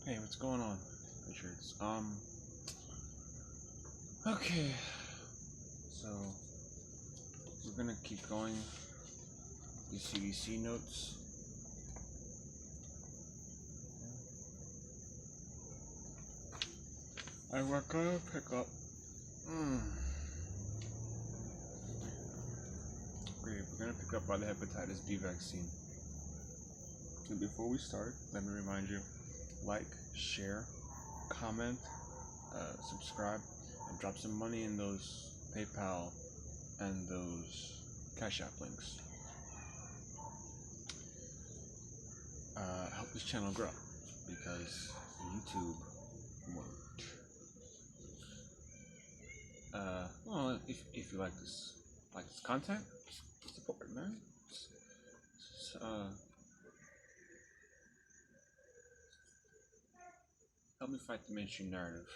Hey, what's going on, Richards? Okay, so we're gonna keep going. These CDC notes. And we're gonna pick up. Great, we're gonna pick up by the hepatitis B vaccine. And before we start, let me remind you: like, share, comment, subscribe, and drop some money in those PayPal and those Cash App links. Help this channel grow because YouTube won't. Well, if you like this content, support it, man. Help me fight the mainstream narrative.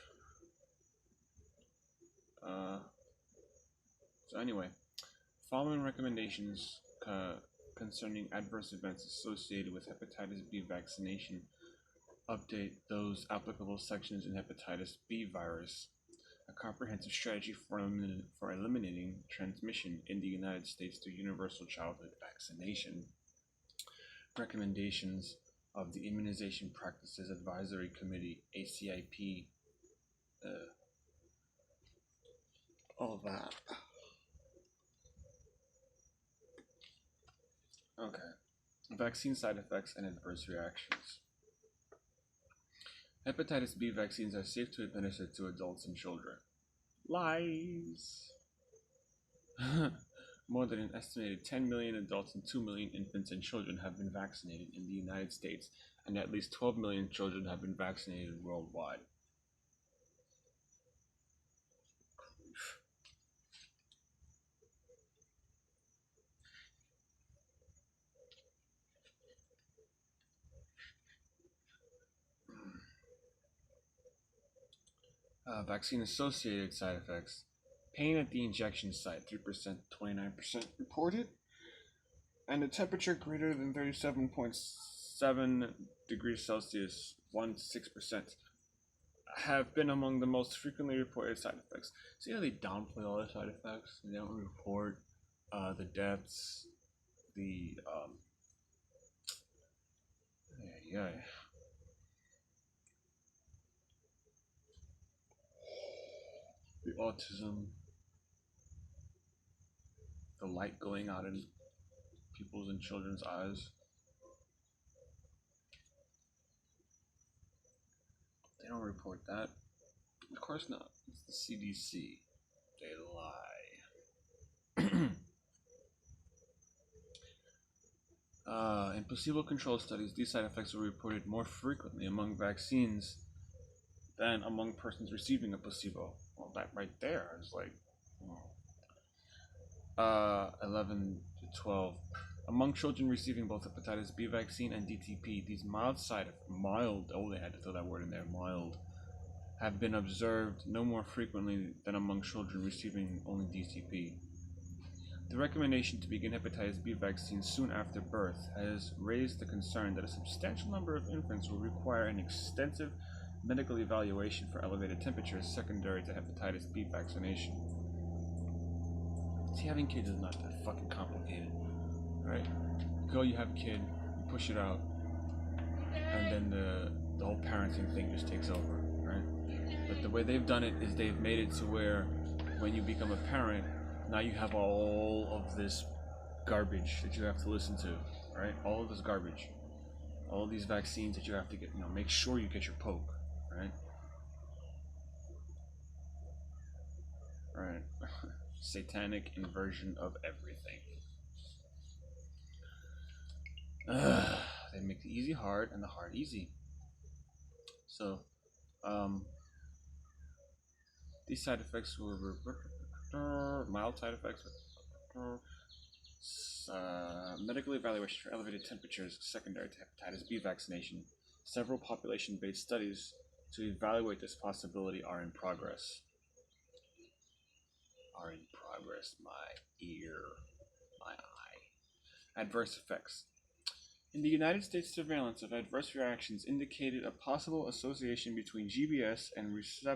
So anyway, following recommendations concerning adverse events associated with hepatitis B vaccination update those applicable sections in hepatitis B virus, a comprehensive strategy for eliminating transmission in the United States through universal childhood vaccination. Recommendations of the Immunization Practices Advisory Committee, ACIP, all that. Okay. Vaccine side effects and adverse reactions. Hepatitis B vaccines are safe to administer to adults and children. Lies! More than an estimated 10 million adults and 2 million infants and children have been vaccinated in the United States, and at least 12 million children have been vaccinated worldwide. Vaccine-associated side effects. Pain at the injection site, 3%, 29% reported. And a temperature greater than 37.7 degrees Celsius, 1-6%, have been among the most frequently reported side effects. See how they downplay all the side effects? They don't report the deaths, the the autism, the light going out in people's and children's eyes. They don't report that. Of course not. It's the CDC. They lie. In placebo-controlled studies, these side effects were reported more frequently among vaccines than among persons receiving a placebo. Well, that right there is like 11 to 12. Among children receiving both hepatitis B vaccine and DTP, these mild, oh, they had to throw that word in there, mild, have been observed no more frequently than among children receiving only DTP. The recommendation to begin hepatitis B vaccine soon after birth has raised the concern that a substantial number of infants will require an extensive medical evaluation for elevated temperatures secondary to hepatitis B vaccination. See, having kids is not that fucking complicated, right? You have a kid, you push it out, and then the whole parenting thing just takes over, right? But the way they've done it is they've made it to where when you become a parent, now you have all of this garbage that you have to listen to, right? All of this garbage, all of these vaccines that you have to get. Make sure you get your poke, right? Right. Satanic inversion of everything. They make the easy hard and the hard easy. So, these side effects were mild side effects. Medical evaluation for elevated temperatures secondary to hepatitis B vaccination. Several population-based studies to evaluate this possibility are in progress. My ear, my eye. Adverse effects. In the United States, surveillance of adverse reactions indicated a possible association between GBS and receipt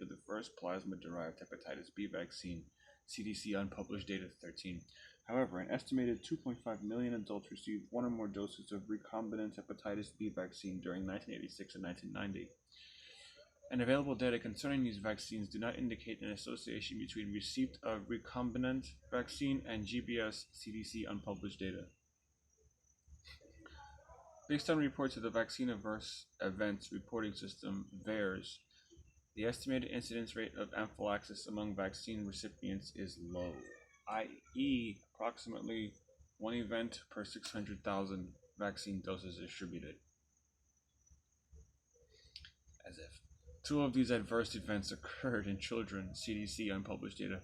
of the first plasma-derived hepatitis B vaccine, CDC unpublished data 13. However, an estimated 2.5 million adults received one or more doses of recombinant hepatitis B vaccine during 1986 and 1990. And available data concerning these vaccines do not indicate an association between receipt of recombinant vaccine and GBS CDC unpublished data. Based on reports of the Vaccine Adverse Events Reporting System, VAERS, the estimated incidence rate of anaphylaxis among vaccine recipients is low, i.e., approximately 1 event per 600,000 vaccine doses distributed. As if 2 of these adverse events occurred in children, CDC unpublished data.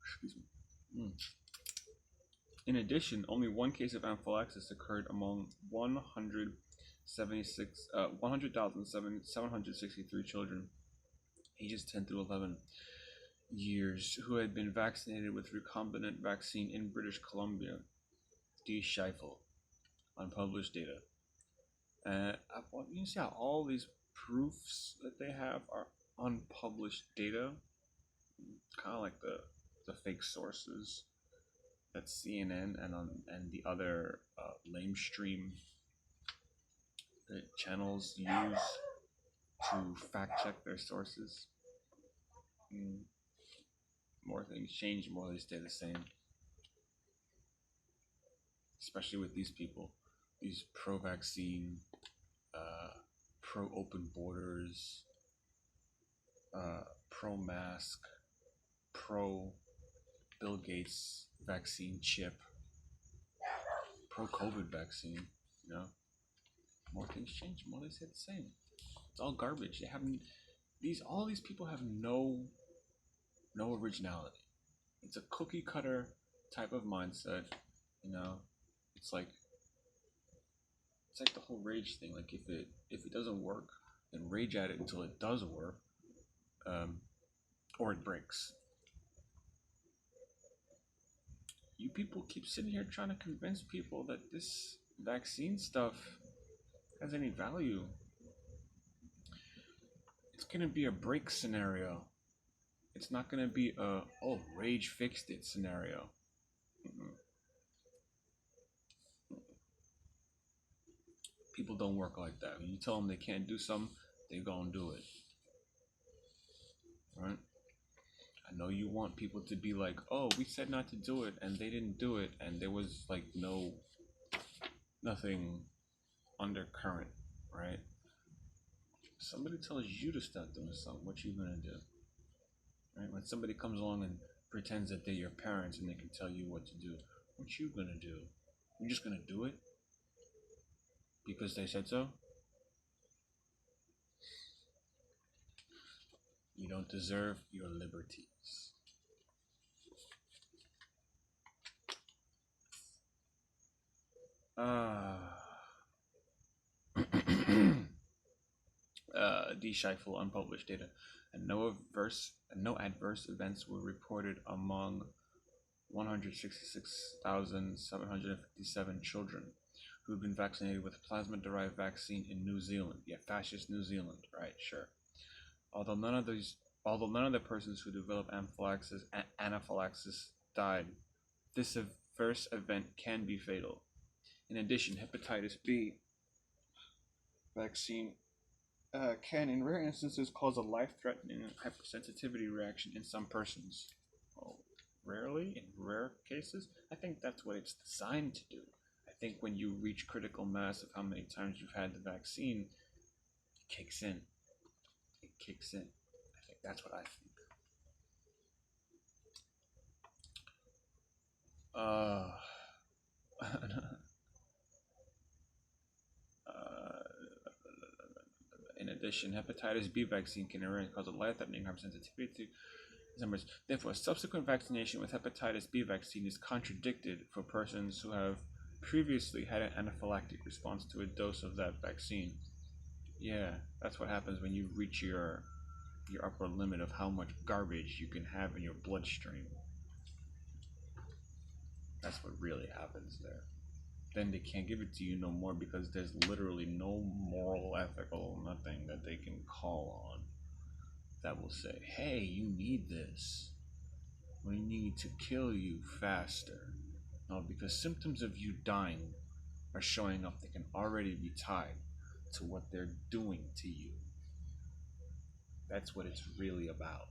Excuse me. In addition, only 1 case of anaphylaxis occurred among 100,763 children, ages 10 through 11 years, who had been vaccinated with recombinant vaccine in British Columbia. D. Scheifel, unpublished data. You see how all these proofs that they have are unpublished data? Kind of like the fake sources that CNN and the other lamestream channels use to fact check their sources. More things change, more they stay the same. Especially with these people, these pro-vaccine, pro-open borders, pro-mask, pro-Bill Gates vaccine chip, pro-COVID vaccine, you know. More things change, more they stay the same. It's all garbage. They haven't. All these people have no originality. It's a cookie cutter type of mindset, you know. It's like the whole rage thing. Like if it doesn't work, then rage at it until it does work, or it breaks. You people keep sitting here trying to convince people that this vaccine stuff has any value. It's gonna be a break scenario. It's not gonna be a rage fixed it scenario. People don't work like that. When you tell them they can't do something, they gonna do it. Right? I know you want people to be like, oh, we said not to do it, and they didn't do it, and there was like nothing undercurrent, right? Somebody tells you to stop doing something, what you gonna do? Right? When somebody comes along and pretends that they're your parents and they can tell you what to do, what you gonna do? You're just gonna do it? Because they said so? You don't deserve your liberties. D. Scheifel unpublished data, and no adverse events were reported among 166,757 children who had been vaccinated with plasma-derived vaccine in New Zealand. Yeah, fascist New Zealand, right? Sure. Although none of the persons who developed anaphylaxis died, this adverse event can be fatal. In addition, hepatitis B vaccine can, in rare instances, cause a life-threatening hypersensitivity reaction in some persons. Well, rarely, in rare cases, I think that's what it's designed to do. I think when you reach critical mass of how many times you've had the vaccine, it kicks in. I think that's what I think. In addition, hepatitis B vaccine can cause a life-threatening hypersensitivity to numbers. Therefore, subsequent vaccination with hepatitis B vaccine is contradicted for persons who have previously had an anaphylactic response to a dose of that vaccine. Yeah, that's what happens when you reach your upper limit of how much garbage you can have in your bloodstream. That's what really happens there. Then they can't give it to you no more because there's literally no moral, ethical, nothing that they can call on that will say, hey, you need this. We need to kill you faster. No, because symptoms of you dying are showing up that can already be tied to what they're doing to you. That's what it's really about.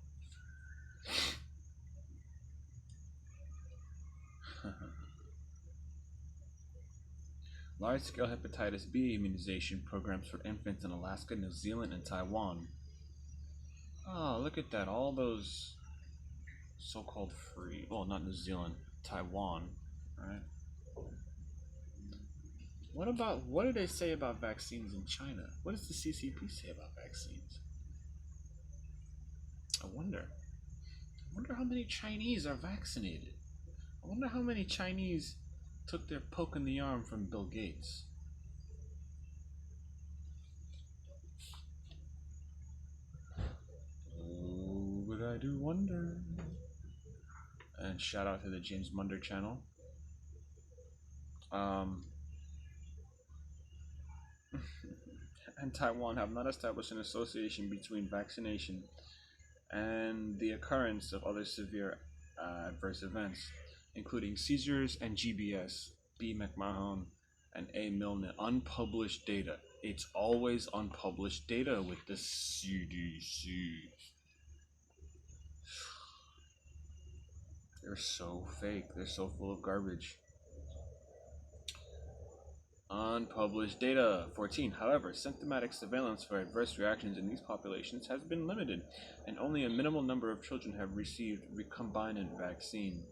Large-scale hepatitis B immunization programs for infants in Alaska, New Zealand, and Taiwan. Oh, look at that. All those so-called free, well, not New Zealand, Taiwan, right? What do they say about vaccines in China? What does the CCP say about vaccines? I wonder. I wonder how many Chinese are vaccinated. I wonder how many Chinese took their poke in the arm from Bill Gates. Oh, but I do wonder. And shout out to the James Munder channel. And Taiwan have not established an association between vaccination and the occurrence of other severe adverse events, including seizures and GBS, B. McMahon, and A. Milne. Unpublished data. It's always unpublished data with the CDC. They're so fake. They're so full of garbage. Unpublished data. 14. However, symptomatic surveillance for adverse reactions in these populations has been limited, and only a minimal number of children have received recombinant vaccine.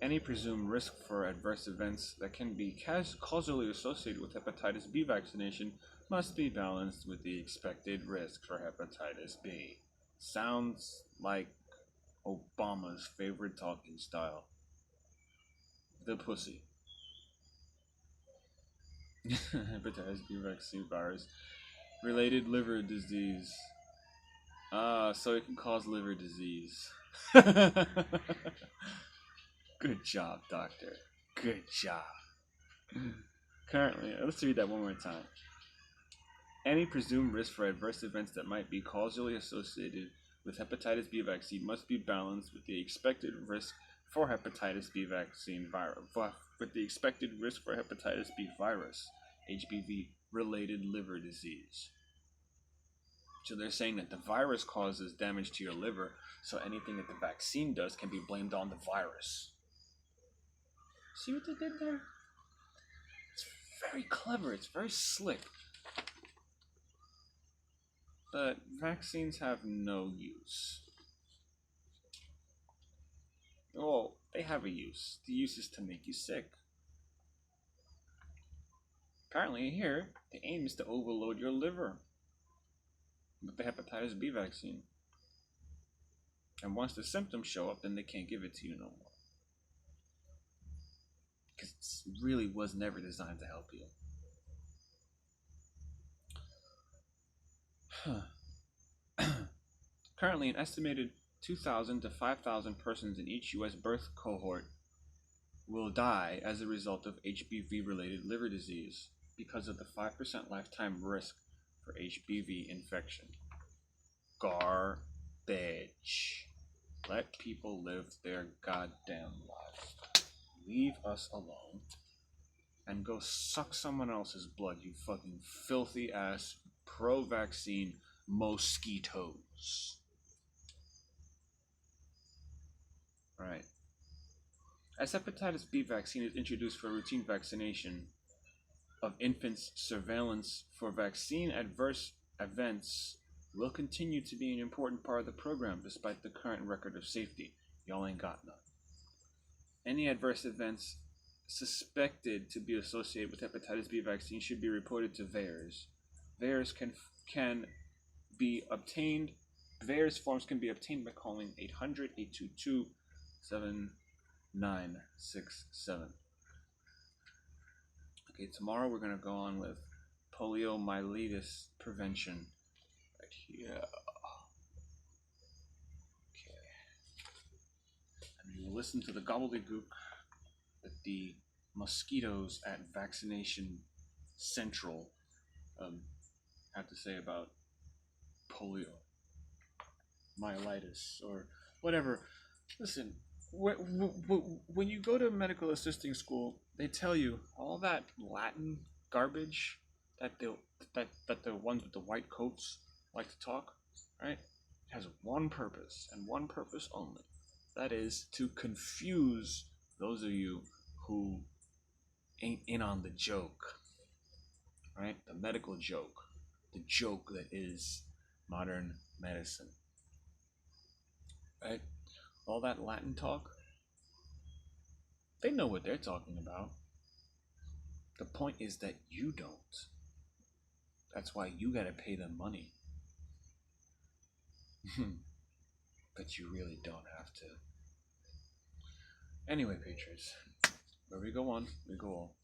Any presumed risk for adverse events that can be causally associated with hepatitis B vaccination must be balanced with the expected risk for hepatitis B. Sounds like Obama's favorite talking style. The pussy. Hepatitis B vaccine virus related liver disease. So it can cause liver disease. Good job, doctor. Good job. Currently, let's read that one more time. Any presumed risk for adverse events that might be causally associated with hepatitis B vaccine must be balanced with the expected risk for hepatitis B vaccine virus, with the expected risk for hepatitis B virus, HBV related liver disease. So they're saying that the virus causes damage to your liver, so anything that the vaccine does can be blamed on the virus. See what they did there? It's very clever, it's very slick. But vaccines have no use. Well, they have a use. The use is to make you sick. Apparently here, the aim is to overload your liver with the hepatitis B vaccine. And once the symptoms show up, then they can't give it to you no more. Because it really was never designed to help you. Currently, an estimated 2,000 to 5,000 persons in each U.S. birth cohort will die as a result of HBV-related liver disease because of the 5% lifetime risk for HBV infection. Garbage. Let people live their goddamn lives. Leave us alone and go suck someone else's blood, you fucking filthy ass pro-vaccine mosquitoes. Right. As hepatitis B vaccine is introduced for routine vaccination of infants, surveillance for vaccine adverse events will continue to be an important part of the program despite the current record of safety. Y'all ain't got none. Any adverse events suspected to be associated with hepatitis B vaccine should be reported to VAERS. VAERS can be obtained. VAERS forms can be obtained by calling 800-822-7967. Okay, tomorrow we're gonna go on with poliomyelitis prevention. Right here. Okay. And you will listen to the gobbledygook that the mosquitoes at Vaccination Central have to say about polio, myelitis, or whatever. Listen, when you go to medical assisting school, they tell you all that Latin garbage that the ones with the white coats like to talk, right? It has one purpose and one purpose only. That is to confuse those of you who ain't in on the joke, right? The medical joke, the joke that is modern medicine, right? All that Latin talk, they know what they're talking about. The point is that you don't. That's why you gotta pay them money. But you really don't have to. Anyway, Patriots, where we go on, we go all.